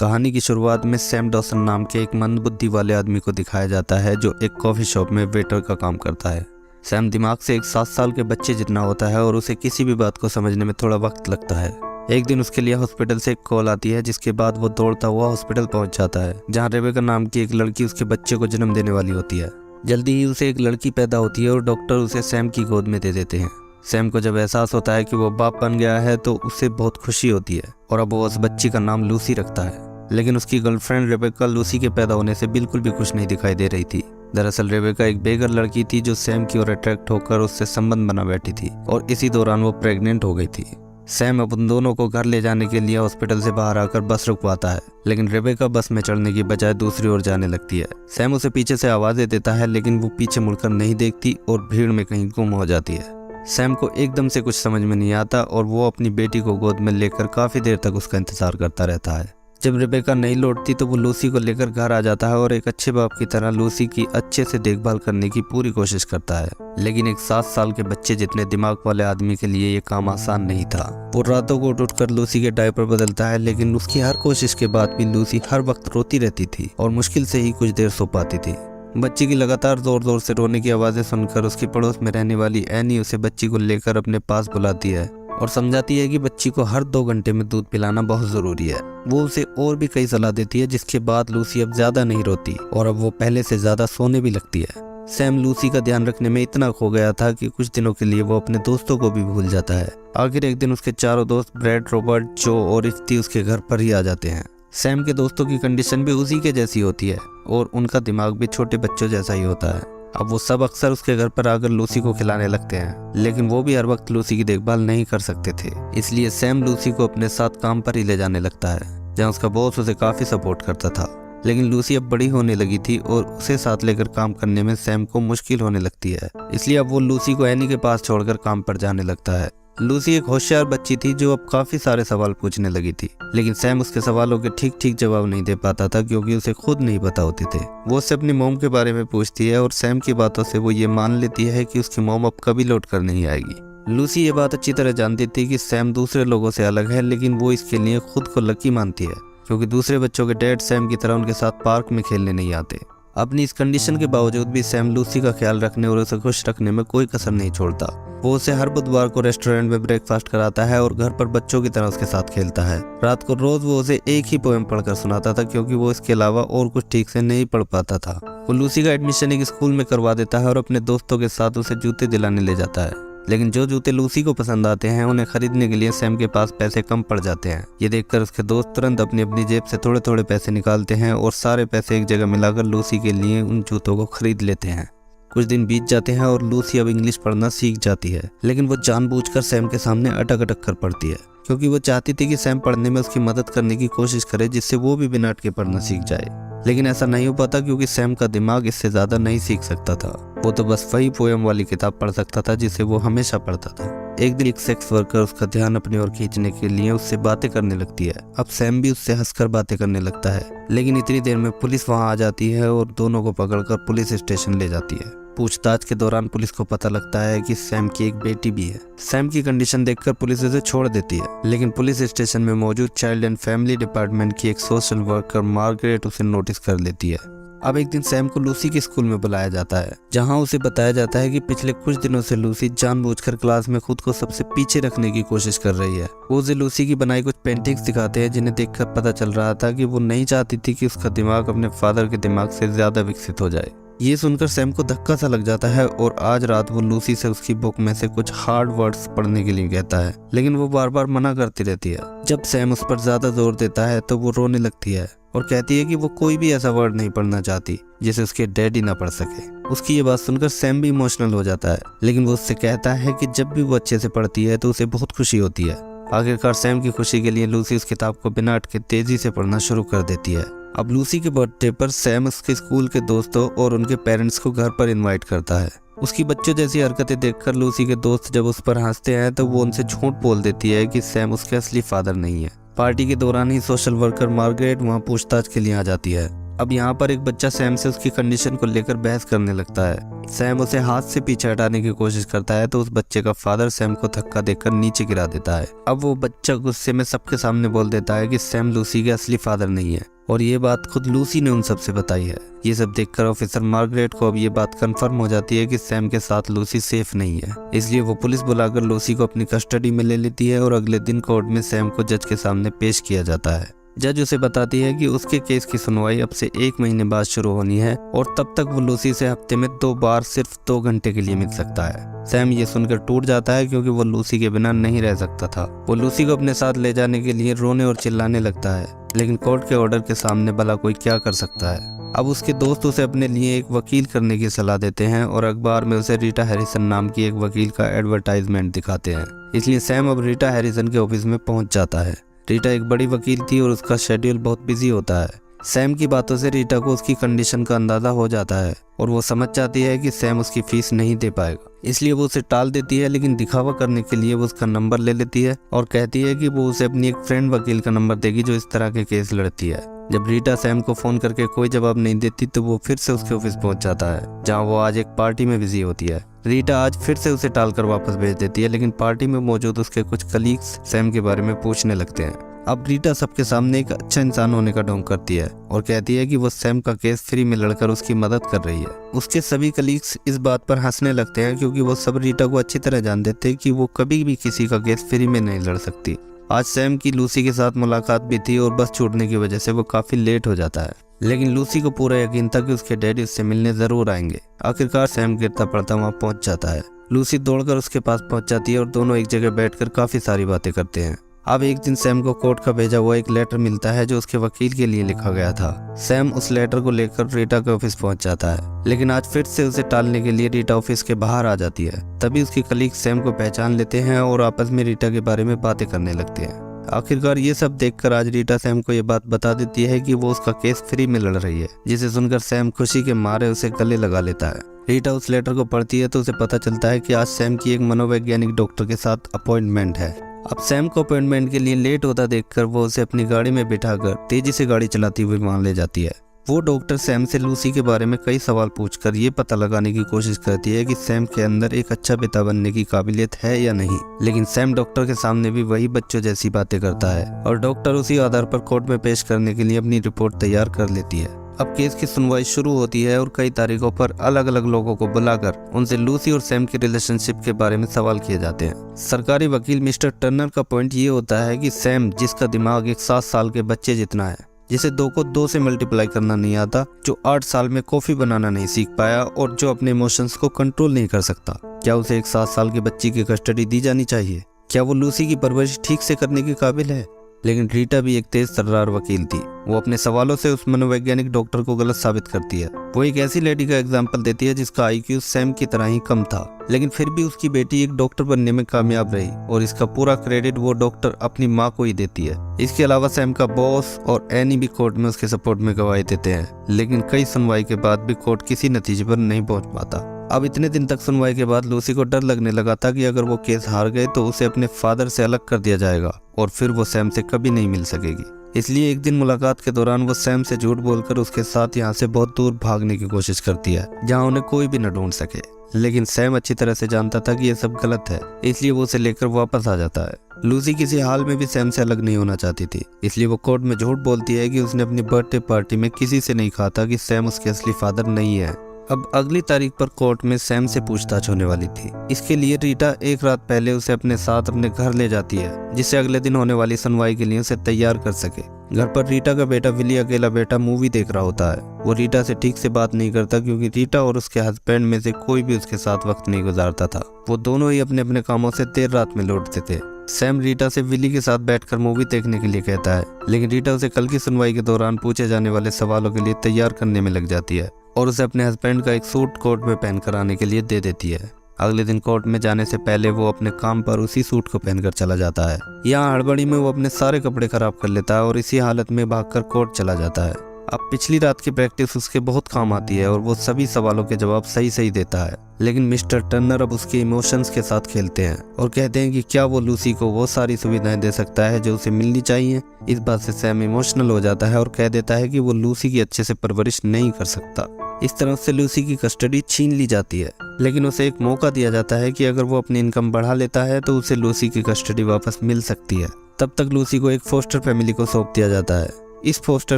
कहानी की शुरुआत में सैम डॉसन नाम के एक मंदबुद्धि वाले आदमी को दिखाया जाता है जो एक कॉफी शॉप में वेटर का काम करता है। सैम दिमाग से एक 7 साल के बच्चे जितना होता है और उसे किसी भी बात को समझने में थोड़ा वक्त लगता है। एक दिन उसके लिए हॉस्पिटल से एक कॉल आती है, जिसके बाद वो दौड़ता हुआ हॉस्पिटल पहुंच जाता है, जहां रेबेका नाम की एक लड़की उसके बच्चे को जन्म देने वाली होती है। जल्दी ही उसे एक लड़की पैदा होती है और डॉक्टर उसे सैम की गोद में दे देते हैं। सैम को जब एहसास होता है कि वो बाप बन गया है तो उसे बहुत खुशी होती है और अब वो उस बच्ची का नाम लूसी रखता है। लेकिन उसकी गर्लफ्रेंड रेबेका लूसी के पैदा होने से बिल्कुल भी खुश नहीं दिखाई दे रही थी। दरअसल रेबेका एक बेघर लड़की थी जो सैम की ओर अट्रैक्ट होकर उससे संबंध बना बैठी थी और इसी दौरान वो प्रेग्नेंट हो गई थी। सैम अब उन दोनों को घर ले जाने के लिए हॉस्पिटल से बाहर आकर बस रुकवाता है, लेकिन रेबेका बस में चढ़ने की बजाय दूसरी ओर जाने लगती है। सैम उसे पीछे से आवाजें देता है, लेकिन वो पीछे मुड़कर नहीं देखती और भीड़ में कहीं गुम हो जाती है। सैम को एकदम से कुछ समझ में नहीं आता और वो अपनी बेटी को गोद में लेकर काफी देर तक उसका इंतजार करता रहता है। जब रेबेका नहीं लौटती तो वो लूसी को लेकर घर आ जाता है और एक अच्छे बाप की तरह लूसी की अच्छे से देखभाल करने की पूरी कोशिश करता है। लेकिन एक 7 साल के बच्चे जितने दिमाग वाले आदमी के लिए ये काम आसान नहीं था। वो रातों को उठकर लूसी के डायपर बदलता है, लेकिन उसकी हर कोशिश के बाद भी लूसी हर वक्त रोती रहती थी और मुश्किल से ही कुछ देर सो पाती थी। बच्ची की लगातार जोर जोर से रोने की आवाजें सुनकर उसकी पड़ोस में रहने वाली एनी उसे बच्ची को लेकर अपने पास बुलाती है और समझाती है कि बच्ची को हर 2 घंटे में दूध पिलाना बहुत जरूरी है। वो उसे और भी कई सलाह देती है, जिसके बाद लूसी अब ज्यादा नहीं रोती और अब वो पहले से ज्यादा सोने भी लगती है। सैम लूसी का ध्यान रखने में इतना खो गया था कि कुछ दिनों के लिए वो अपने दोस्तों को भी भूल जाता है। आखिर एक दिन उसके चारों दोस्त ब्रैड, रॉबर्ट, जो और इफ्ती उसके घर पर ही आ जाते हैं। सैम के दोस्तों की कंडीशन भी उसी के जैसी होती है और उनका दिमाग भी छोटे बच्चों जैसा ही होता है। अब वो सब अक्सर उसके घर पर आकर लूसी को खिलाने लगते हैं, लेकिन वो भी हर वक्त लूसी की देखभाल नहीं कर सकते थे। इसलिए सैम लूसी को अपने साथ काम पर ही ले जाने लगता है, जहाँ उसका बॉस उसे काफी सपोर्ट करता था। लेकिन लूसी अब बड़ी होने लगी थी और उसे साथ लेकर काम करने में सैम को मुश्किल होने लगती है। इसलिए अब वो लूसी को एनी के पास छोड़कर काम पर जाने लगता है। लूसी एक होशियार बच्ची थी जो अब काफी सारे सवाल पूछने लगी थी, लेकिन सैम उसके सवालों के ठीक ठीक जवाब नहीं दे पाता था क्योंकि उसे खुद नहीं पता होते थे। वो उससे अपनी मॉम के बारे में पूछती है और सैम की बातों से वो ये मान लेती है कि उसकी मॉम अब कभी लौट कर नहीं आएगी। लूसी ये बात अच्छी तरह जानती थी कि सैम दूसरे लोगों से अलग है, लेकिन वो इसके लिए खुद को लकी मानती है क्योंकि दूसरे बच्चों के डैड सैम की तरह उनके साथ पार्क में खेलने नहीं आते। अपनी इस कंडीशन के बावजूद भी सैम लूसी का ख्याल रखने और उसे खुश रखने में कोई कसर नहीं छोड़ता। वो उसे हर बुधवार को रेस्टोरेंट में ब्रेकफास्ट कराता है और घर पर बच्चों की तरह उसके साथ खेलता है। रात को रोज वो उसे एक ही पोएम पढ़कर सुनाता था क्योंकि वो इसके अलावा और कुछ ठीक से नहीं पढ़ पाता था। वो लूसी का एडमिशन एक स्कूल में करवा देता है और अपने दोस्तों के साथ उसे जूते दिलाने ले जाता है। लेकिन जो जूते लूसी को पसंद आते हैं उन्हें खरीदने के लिए सैम के पास पैसे कम पड़ जाते हैं। ये देखकर उसके दोस्त तुरंत अपनी अपनी जेब से थोड़े थोड़े पैसे निकालते हैं और सारे पैसे एक जगह मिलाकर लूसी के लिए उन जूतों को खरीद लेते हैं। कुछ दिन बीत जाते हैं और लूसी अब इंग्लिश पढ़ना सीख जाती है, लेकिन वो जानबूझकर सैम के सामने अटक अटक कर पढ़ती है क्योंकि वो चाहती थी कि सैम पढ़ने में उसकी मदद करने की कोशिश करे, जिससे वो भी बिना अटके पढ़ना सीख जाए। लेकिन ऐसा नहीं हो पाता क्योंकि सैम का दिमाग इससे ज्यादा नहीं सीख सकता था। वो तो बस वही पोएम वाली किताब पढ़ सकता था जिसे वो हमेशा पढ़ता था। एक दिन एक सेक्स वर्कर उसका ध्यान अपनी ओर खींचने के लिए उससे बातें करने लगती है। अब सैम भी उससे हंसकर बातें करने लगता है, लेकिन इतनी देर में पुलिस वहां आ जाती है और दोनों को पकड़कर पुलिस स्टेशन ले जाती है। पूछताछ के दौरान पुलिस को पता लगता है कि सैम की एक बेटी भी है। सैम की कंडीशन देखकर पुलिस उसे छोड़ देती है, लेकिन पुलिस स्टेशन में मौजूद चाइल्ड एंड फैमिली डिपार्टमेंट की एक सोशल वर्कर मार्गरेट उसे नोटिस कर लेती है। अब एक दिन सैम को लूसी के स्कूल में बुलाया जाता है, जहां उसे बताया जाता है कि पिछले कुछ दिनों से लूसी जानबूझकर क्लास में खुद को सबसे पीछे रखने की कोशिश कर रही है। वो उसे लूसी की बनाई कुछ पेंटिंग्स दिखाते हैं, जिन्हें देखकर पता चल रहा था कि वो नहीं चाहती थी कि उसका दिमाग अपने फादर के दिमाग से ज्यादा विकसित हो जाए। ये सुनकर सैम को धक्का सा लग जाता है और आज रात वो लूसी से उसकी बुक में से कुछ हार्ड वर्ड्स पढ़ने के लिए कहता है, लेकिन वो बार बार मना करती रहती है। जब सैम उस पर ज्यादा जोर देता है तो वो रोने लगती है और कहती है कि वो कोई भी ऐसा वर्ड नहीं पढ़ना चाहती जिसे उसके डैडी ना पढ़ सके। उसकी ये बात सुनकर सैम भी इमोशनल हो जाता है, लेकिन वो उससे कहता है कि जब भी वो अच्छे से पढ़ती है तो उसे बहुत खुशी होती है। आखिरकार सैम की खुशी के लिए लूसी उस किताब को बिना अटके तेजी से पढ़ना शुरू कर देती है। अब लूसी के बर्थडे पर सैम उसके स्कूल के दोस्तों और उनके पेरेंट्स को घर पर इनवाइट करता है। उसकी बच्चों जैसी हरकतें देखकर लूसी के दोस्त जब उस पर हंसते हैं तो वो उनसे झूठ बोल देती है कि सैम उसके असली फादर नहीं है। पार्टी के दौरान ही सोशल वर्कर मार्गरेट वहां पूछताछ के लिए आ जाती है अब यहाँ पर एक बच्चा सैम से उसकी कंडीशन को लेकर बहस करने लगता है। सैम उसे हाथ से पीछे हटाने की कोशिश करता है तो उस बच्चे का फादर सैम को धक्का देकर नीचे गिरा देता है। अब वो बच्चा गुस्से में सबके सामने बोल देता है कि सैम लूसी के असली फादर नहीं है और ये बात खुद लूसी ने उन सबसे बताई है। ये सब देखकर ऑफिसर मार्गरेट को अब ये बात कंफर्म हो जाती है कि सैम के साथ लूसी सेफ नहीं है, इसलिए वो पुलिस बुलाकर लूसी को अपनी कस्टडी में ले लेती है और अगले दिन कोर्ट में सैम को जज के सामने पेश किया जाता है। जज उसे बताती है कि उसके केस की सुनवाई अब से 1 महीने बाद शुरू होनी है और तब तक वो लूसी से हफ्ते में 2 बार सिर्फ 2 घंटे के लिए मिल सकता है। सैम ये सुनकर टूट जाता है क्योंकि वो लूसी के बिना नहीं रह सकता था। वो लूसी को अपने साथ ले जाने के लिए रोने और चिल्लाने लगता है, लेकिन कोर्ट के ऑर्डर के सामने भला कोई क्या कर सकता है। अब उसके दोस्त उसे अपने लिए एक वकील करने की सलाह देते हैं और अखबार में उसे रीटा हैरिसन नाम की एक वकील का एडवर्टाइजमेंट दिखाते हैं, इसलिए सैम अब रीटा हैरिसन के ऑफिस में पहुंच जाता है। रीटा एक बड़ी वकील थी और उसका शेड्यूल बहुत बिजी होता है। सैम की बातों से रीटा को उसकी कंडीशन का अंदाजा हो जाता है और वो समझ जाती है कि सैम उसकी फीस नहीं दे पाएगा, इसलिए वो उसे टाल देती है, लेकिन दिखावा करने के लिए वो उसका नंबर ले लेती है और कहती है कि वो उसे अपनी एक फ्रेंड वकील का नंबर देगी जो इस तरह के केस लड़ती है। जब रीटा सैम को फोन करके कोई जवाब नहीं देती तो वो फिर से उसके ऑफिस पहुंच जाता है, जहां वो आज एक पार्टी में बिजी होती है। रीटा आज फिर से उसे टालकर वापस भेज देती है, लेकिन पार्टी में मौजूद उसके कुछ कलीग्स सैम के बारे में पूछने लगते हैं। अब रीटा सबके सामने एक अच्छा इंसान होने का ढोंग करती है और कहती है कि वो सैम का केस फ्री में लड़कर उसकी मदद कर रही है। उसके सभी कलीग्स इस बात पर हंसने लगते हैं क्योंकि वो सब रीटा को अच्छी तरह जानते थे कि वो कभी भी किसी का केस फ्री में नहीं लड़ सकती। आज सैम की लूसी के साथ मुलाकात भी थी और बस छूटने की वजह से वो काफी लेट हो जाता है, लेकिन लूसी को पूरा यकीन था कि उसके डैडी उससे मिलने जरूर आएंगे। आखिरकार सैम गिरता पड़ता वहाँ पहुंच जाता है। लूसी दौड़कर उसके पास पहुंच जाती है और दोनों एक जगह बैठकर काफी सारी बातें करते हैं। अब एक दिन सैम को कोर्ट का भेजा हुआ एक लेटर मिलता है जो उसके वकील के लिए लिखा गया था। सैम उस लेटर को लेकर रीटा के ऑफिस पहुंच जाता है, लेकिन आज फिर से उसे टालने के लिए रीटा ऑफिस के बाहर आ जाती है। तभी उसके कलीग सैम को पहचान लेते हैं और आपस में रीटा के बारे में बातें करने लगते हैं। आखिरकार ये सब देखकर आज रीटा सैम को ये बात बता देती है कि वो उसका केस फ्री में लड़ रही है, जिसे सुनकर सैम खुशी के मारे उसे गले लगा लेता है। रीटा उस लेटर को पढ़ती है तो उसे पता चलता है कि आज सैम की एक मनोवैज्ञानिक डॉक्टर के साथ अपॉइंटमेंट है। अब सैम को अपॉइंटमेंट के लिए लेट होता देखकर वो उसे अपनी गाड़ी में बिठाकर तेजी से गाड़ी चलाती हुई वहां ले जाती है। वो डॉक्टर सैम से लूसी के बारे में कई सवाल पूछकर ये पता लगाने की कोशिश करती है कि सैम के अंदर एक अच्छा पिता बनने की काबिलियत है या नहीं, लेकिन सैम डॉक्टर के सामने भी वही बच्चों जैसी बातें करता है और डॉक्टर उसी आधार पर कोर्ट में पेश करने के लिए अपनी रिपोर्ट तैयार कर लेती है। अब केस की सुनवाई शुरू होती है और कई तारीखों पर अलग अलग लोगों को बुलाकर उनसे लूसी और सैम की रिलेशनशिप के बारे में सवाल किए जाते हैं। सरकारी वकील मिस्टर टर्नर का पॉइंट ये होता है कि सैम, जिसका दिमाग एक 7 साल के बच्चे जितना है, जिसे 2 को 2 से मल्टीप्लाई करना नहीं आता, जो 8 साल में कॉफी बनाना नहीं सीख पाया और जो अपने इमोशंस को कंट्रोल नहीं कर सकता, क्या उसे एक 7 साल की बच्ची की कस्टडी दी जानी चाहिए? क्या वो लूसी की परवरिश ठीक से करने के काबिल है? लेकिन रीटा भी एक तेज तर्रार वकील थी। वो अपने सवालों से उस मनोवैज्ञानिक डॉक्टर को गलत साबित करती है। वो एक ऐसी लेडी का एग्जाम्पल देती है जिसका IQ सैम की तरह ही कम था, लेकिन फिर भी उसकी बेटी एक डॉक्टर बनने में कामयाब रही और इसका पूरा क्रेडिट वो डॉक्टर अपनी माँ को ही देती है। इसके अलावा सैम का बॉस और एनी भी कोर्ट में उसके सपोर्ट में गवाही देते हैं, लेकिन कई सुनवाई के बाद भी कोर्ट किसी नतीजे पर नहीं पहुंच पाता। अब इतने दिन तक सुनवाई के बाद लूसी को डर लगने लगा था कि अगर वो केस हार गए तो उसे अपने फादर से अलग कर दिया जाएगा और फिर वो सैम से कभी नहीं मिल सकेगी। इसलिए एक दिन मुलाकात के दौरान वो सैम से झूठ बोलकर उसके साथ यहाँ से बहुत दूर भागने की कोशिश करती है, जहाँ उन्हें कोई भी न ढूंढ सके। लेकिन सैम अच्छी तरह से जानता था कि ये सब गलत है, इसलिए वो उसे लेकर वापस आ जाता है। लूसी किसी हाल में भी सैम से अलग नहीं होना चाहती थी, इसलिए वो कोर्ट में झूठ बोलती है कि उसने अपनी बर्थडे पार्टी में किसी से नहीं कहा था कि सैम उसके असली फादर नहीं है। अब अगली तारीख पर कोर्ट में सैम से पूछताछ होने वाली थी। इसके लिए रीटा एक रात पहले उसे अपने साथ अपने घर ले जाती है, जिससे अगले दिन होने वाली सुनवाई के लिए उसे तैयार कर सके। घर पर रीटा का बेटा विली अकेला बेटा मूवी देख रहा होता है। वो रीटा से ठीक से बात नहीं करता क्योंकि रीटा और उसके हस्बैंड में से कोई भी उसके साथ वक्त नहीं गुजारता था। वो दोनों ही अपने अपने कामों से देर रात में लौटते थे। सैम रीटा से विली के साथ बैठकर मूवी देखने के लिए कहता है, लेकिन रीटा उसे कल की सुनवाई के दौरान पूछे जाने वाले सवालों के लिए तैयार करने में लग जाती है और उसे अपने हस्बैंड का एक सूट कोर्ट में पहनकर आने के लिए दे देती है। अगले दिन कोर्ट में जाने से पहले वो अपने काम पर उसी सूट को पहनकर चला जाता है। यहाँ हड़बड़ी में वो अपने सारे कपड़े खराब कर लेता है और इसी हालत में भागकर कोर्ट चला जाता है। अब पिछली रात की प्रैक्टिस उसके बहुत काम आती है और वो सभी सवालों के जवाब सही सही देता है। लेकिन मिस्टर टर्नर अब उसके इमोशंस के साथ खेलते हैं और कहते हैं कि क्या वो लूसी को वो सारी सुविधाएं दे सकता है जो उसे मिलनी चाहिए। इस बात से सैम इमोशनल हो जाता है और कह देता है कि वो लूसी की अच्छे से परवरिश नहीं कर सकता। इस तरह से लूसी की कस्टडी छीन ली जाती है, लेकिन उसे एक मौका दिया जाता है कि अगर वो अपनी इनकम बढ़ा लेता है तो उसे लूसी की कस्टडी वापस मिल सकती है। तब तक लूसी को एक फोस्टर फैमिली को सौंप दिया जाता है। इस फोस्टर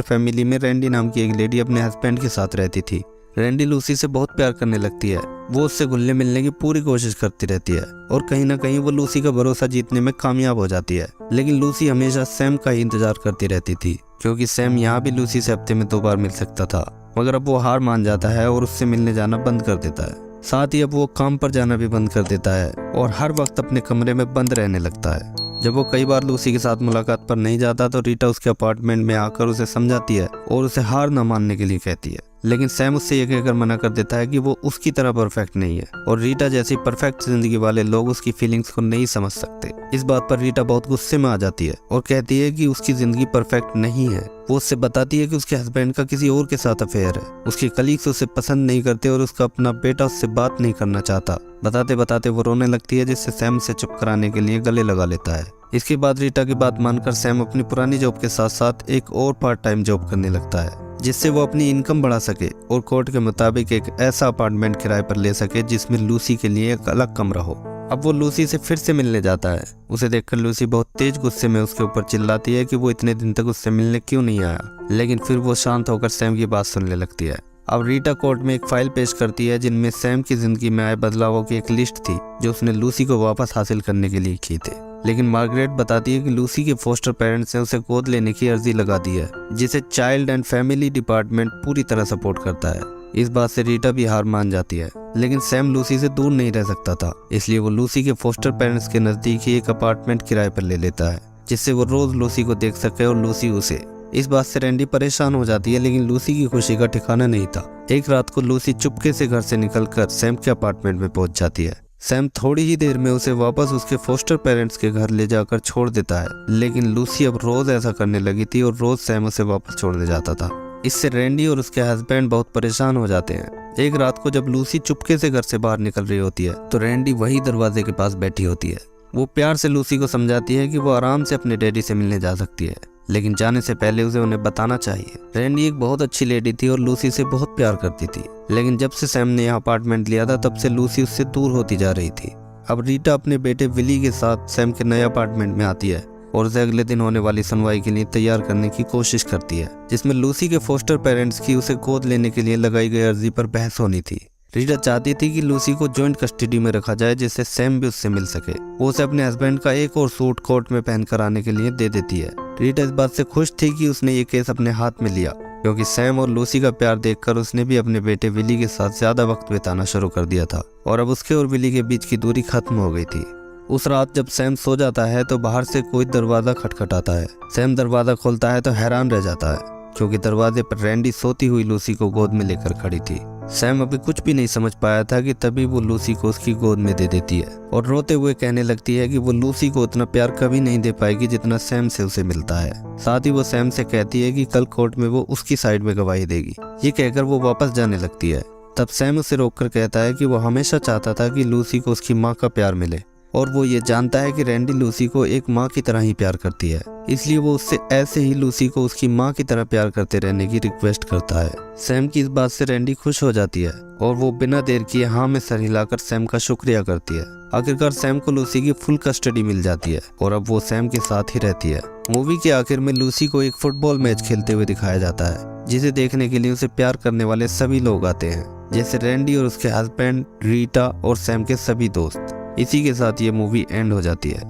फैमिली में रैंडी नाम की एक लेडी अपने हस्बैंड के साथ रहती थी। रैंडी लूसी से बहुत प्यार करने लगती है। वो उससे घुलने मिलने की पूरी कोशिश करती रहती है और कहीं ना कहीं वो लूसी का भरोसा जीतने में कामयाब हो जाती है। लेकिन लूसी हमेशा सैम का ही इंतजार करती रहती थी, क्योंकि सैम यहाँ भी लूसी से हफ्ते में 2 बार मिल सकता था। मगर अब वो हार मान जाता है और उससे मिलने जाना बंद कर देता है। साथ ही अब वो काम पर जाना भी बंद कर देता है और हर वक्त अपने कमरे में बंद रहने लगता है। जब वो कई बार लूसी के साथ मुलाकात पर नहीं जाता तो रीटा उसके अपार्टमेंट में आकर उसे समझाती है और उसे हार न मानने के लिए कहती है। लेकिन सैम उससे ये कहकर मना कर देता है कि वो उसकी तरह परफेक्ट नहीं है और रीटा जैसी परफेक्ट जिंदगी वाले लोग उसकी फीलिंग्स को नहीं समझ सकते। इस बात पर रीटा बहुत गुस्से में आ जाती है और कहती है कि उसकी जिंदगी परफेक्ट नहीं है। वो उससे बताती है कि उसके हस्बैंड का किसी और के साथ अफेयर है, उसके कलीग्स उसे पसंद नहीं करते और उसका अपना बेटा उससे बात नहीं करना चाहता। बताते बताते वो रोने लगती है, जिससे सैम से चुप कराने के लिए गले लगा लेता है। इसके बाद रीटा की बात मानकर सैम अपनी पुरानी जॉब के साथ साथ एक और पार्ट टाइम जॉब करने लगता है, जिससे वो अपनी इनकम बढ़ा सके और कोर्ट के मुताबिक एक ऐसा अपार्टमेंट किराए पर ले सके जिसमें लूसी के लिए एक अलग कमरा हो। अब वो लूसी से फिर से मिलने जाता है। उसे देखकर लूसी बहुत तेज गुस्से में उसके ऊपर चिल्लाती है कि वो इतने दिन तक उससे मिलने क्यों नहीं आया। लेकिन फिर वो शांत होकर सैम की बात सुनने लगती है। अब रीटा कोर्ट में एक फाइल पेश करती है जिनमें सैम की जिंदगी में आए बदलावों की एक लिस्ट थी जो उसने लूसी को वापस हासिल करने के लिए की थे। लेकिन मार्गरेट बताती है कि लूसी के फोस्टर पेरेंट्स ने उसे गोद लेने की अर्जी लगा दी है, जिसे चाइल्ड एंड फैमिली डिपार्टमेंट पूरी तरह सपोर्ट करता है। इस बात से रीटा भी हार मान जाती है, लेकिन सैम लूसी से दूर नहीं रह सकता था, इसलिए वो लूसी के फोस्टर पेरेंट्स के नजदीक ही एक अपार्टमेंट किराए पर ले लेता है, जिससे वो रोज लूसी को देख सके और लूसी उसे। इस बात से रैंडी परेशान हो जाती है, लेकिन लूसी की खुशी का ठिकाना नहीं था। एक रात को लूसी चुपके से घर से निकलकर सैम के अपार्टमेंट में पहुंच जाती है। सैम थोड़ी ही देर में उसे वापस उसके फोस्टर पेरेंट्स के घर ले जाकर छोड़ देता है, लेकिन लूसी अब रोज ऐसा करने लगी थी और रोज सैम उसे वापस छोड़ने जाता था। इससे रैंडी और उसके हस्बैंड बहुत परेशान हो जाते हैं। एक रात को जब लूसी चुपके से घर से बाहर निकल रही होती है तो रैंडी वही दरवाजे के पास बैठी होती है। वो प्यार से लूसी को समझाती है कि वो आराम से अपने डैडी से मिलने जा सकती है, लेकिन जाने से पहले उसे उन्हें बताना चाहिए। रैंडी एक बहुत अच्छी लेडी थी और लूसी से बहुत प्यार करती थी, लेकिन जब से सैम ने यहाँ अपार्टमेंट लिया था तब से लूसी उससे दूर होती जा रही थी। अब रीटा अपने बेटे विली के साथ सैम के नए अपार्टमेंट में आती है और उसे अगले दिन होने वाली सुनवाई के लिए तैयार करने की कोशिश करती है, जिसमें लूसी के फोस्टर पेरेंट्स की उसे गोद लेने के लिए लगाई गई अर्जी पर बहस होनी थी। रीटा चाहती थी कि लूसी को जॉइंट कस्टडी में रखा जाए, जिससे सैम भी उससे मिल सके। वो उसे अपने हस्बैंड का एक और सूट कोर्ट में पहनकर आने के लिए दे देती है। रीटा इस बात से खुश थी कि उसने ये केस अपने हाथ में लिया, क्योंकि सैम और लूसी का प्यार देखकर उसने भी अपने बेटे विली के साथ ज्यादा वक्त बिताना शुरू कर दिया था और अब उसके और विली के बीच की दूरी खत्म हो गई थी। उस रात जब सैम सो जाता है तो बाहर से कोई दरवाजा खटखटाता है। सैम दरवाजा खोलता है तो हैरान रह जाता है, क्योंकि दरवाजे पर रैंडी सोती हुई लूसी को गोद में लेकर खड़ी थी। सैम अभी कुछ भी नहीं समझ पाया था कि तभी वो लूसी को उसकी गोद में दे देती है और रोते हुए कहने लगती है कि वो लूसी को उतना प्यार कभी नहीं दे पाएगी जितना सैम से उसे मिलता है। साथ ही वो सैम से कहती है कि कल कोर्ट में वो उसकी साइड में गवाही देगी। ये कहकर वो वापस जाने लगती है। तब सैम उसे रोककर कहता है कि वो हमेशा चाहता था कि लूसी को उसकी माँ का प्यार मिले और वो ये जानता है कि रैंडी लूसी को एक माँ की तरह ही प्यार करती है, इसलिए वो उससे ऐसे ही लूसी को उसकी माँ की तरह प्यार करते रहने की रिक्वेस्ट करता है। सैम की इस बात से रैंडी खुश हो जाती है और वो बिना देर किए हाँ में सर हिलाकर सैम का शुक्रिया करती है। आखिरकार सैम को लूसी की फुल कस्टडी मिल जाती है और अब वो सैम के साथ ही रहती है। मूवी के आखिर में लूसी को एक फुटबॉल मैच खेलते हुए दिखाया जाता है, जिसे देखने के लिए उसे प्यार करने वाले सभी लोग आते हैं, जैसे रैंडी और उसके हस्बैंड, रीटा और सैम के सभी दोस्त। इसी के साथ ये मूवी एंड हो जाती है।